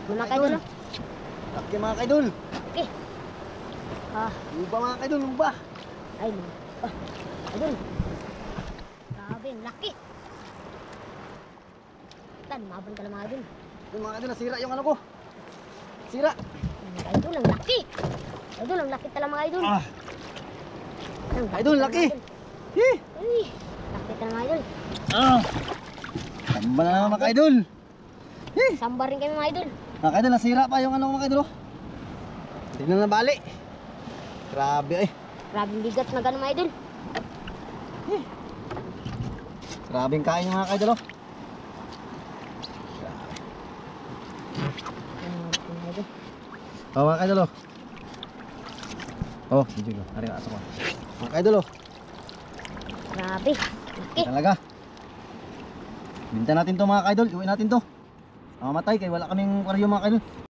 Mga kaidol. Laki mga kaidol. Okay. Luba mga kaidol, luba. Ay, kaidol. Grabe, ang laki. Tan, mabon ka lang mga kaidol. Yung mga kaidol, nasira yung ano ko. Sira. Kaidol, ang laki. Kaidol, ang laki talaga mga kaidol. Kaidol, laki. Ay, laki talaga mga kaidol. Tamba na naman mga kaidol. Sambar rin kami mga kaidol. Mga kaidol, nasira pa yung ano mga kaidol. Hindi na nabali. Grabe ay. Grabing bigat na gano'n mga idol. Grabing kain yung mga kaidol. Oh mga kaidol. Oh, hindi ko. Hari aso ko. Mga kaidol. Grabe, laki. Talaga. Binta natin to mga kaidol. Iuwi natin to. Mamatay kaya wala kaming aquarium mga kaidol.